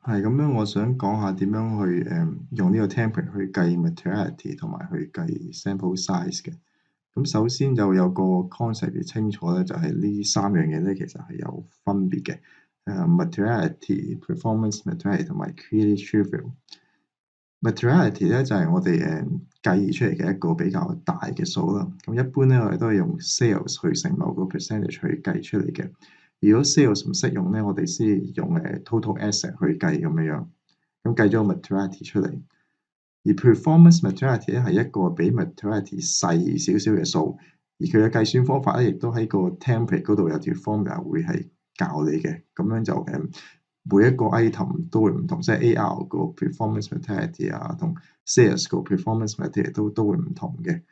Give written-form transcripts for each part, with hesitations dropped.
係咁樣，我想講下點樣去用呢個 template 去計 materiality 同埋去計 sample size 嘅。咁首先就有個 concept 要清楚咧，就係呢三樣嘢咧其實係有分別嘅。materiality、performance materiality 同埋 creative trivial。materiality 咧就係我哋計出嚟嘅一個比較大嘅數啦。咁一般咧我哋都係用 sales 去乘某個 percentage 去計出嚟嘅。如果 sales 唔識用咧，我哋先用total asset 去計咁樣，咁計咗個 materiality 出嚟。而 performance materiality 咧係一個比 materiality 細少少嘅數，而佢嘅計算方法咧亦都喺個 template 嗰度有條 formula 會係教你嘅，咁樣就每一個 item 都會唔同，即係 AR 個 performance materiality 啊，同 sales 個 performance materiality 都會唔同嘅。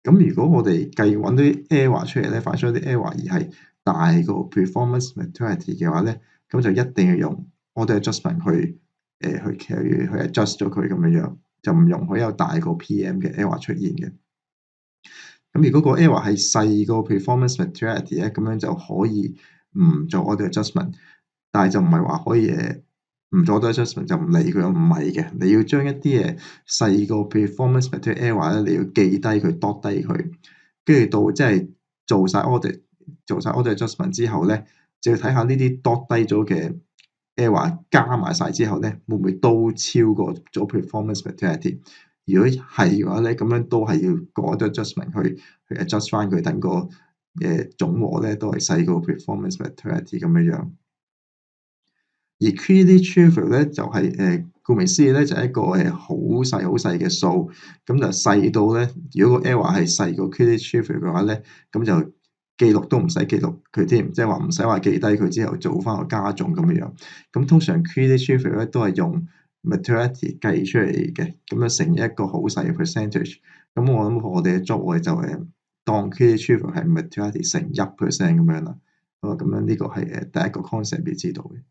咁如果我哋揾到啲 error 出嚟咧，發出啲 error 而係大過 performance materiality 嘅話咧，咁就一定要用 auto adjustment 去 adjust 咗佢咁樣，就唔容許有大過 PM 嘅 error 出現嘅。咁如果個 error 係細過 performance materiality 咧，咁樣就可以唔做 auto adjustment，但係就唔係話可以唔做 auto adjustment 就唔理佢，唔係嘅，你要將一啲細過 performance materiality error 咧，你要記低佢，dot 低佢，跟住到即係做晒 auto adjustment 之後咧，就要睇下呢啲 dot 低咗嘅 error 加埋晒之後咧，會唔會都超過咗 performance materiality？如果係嘅話咧，咁樣都係要過 auto adjustment 去 adjust 翻佢，等個總和咧都係細過 performance materiality 咁樣。而 creative trivial 咧就係顧名思義咧就係一個好細嘅數，咁就細到咧，如果個 error 係細過 creative trivial 嘅話咧，咁就記錄都唔使記錄佢添，即係話唔使話記低佢之後做翻個加總咁樣。咁通常 creative trivial 咧都係用 materiality 計出嚟嘅，咁樣乘一個好細嘅 percentage。咁我諗我哋嘅 job 我哋就當 creative trivial 係 materiality 乘1% 咁樣啦。咁樣呢個係第一個 concept 要知道嘅。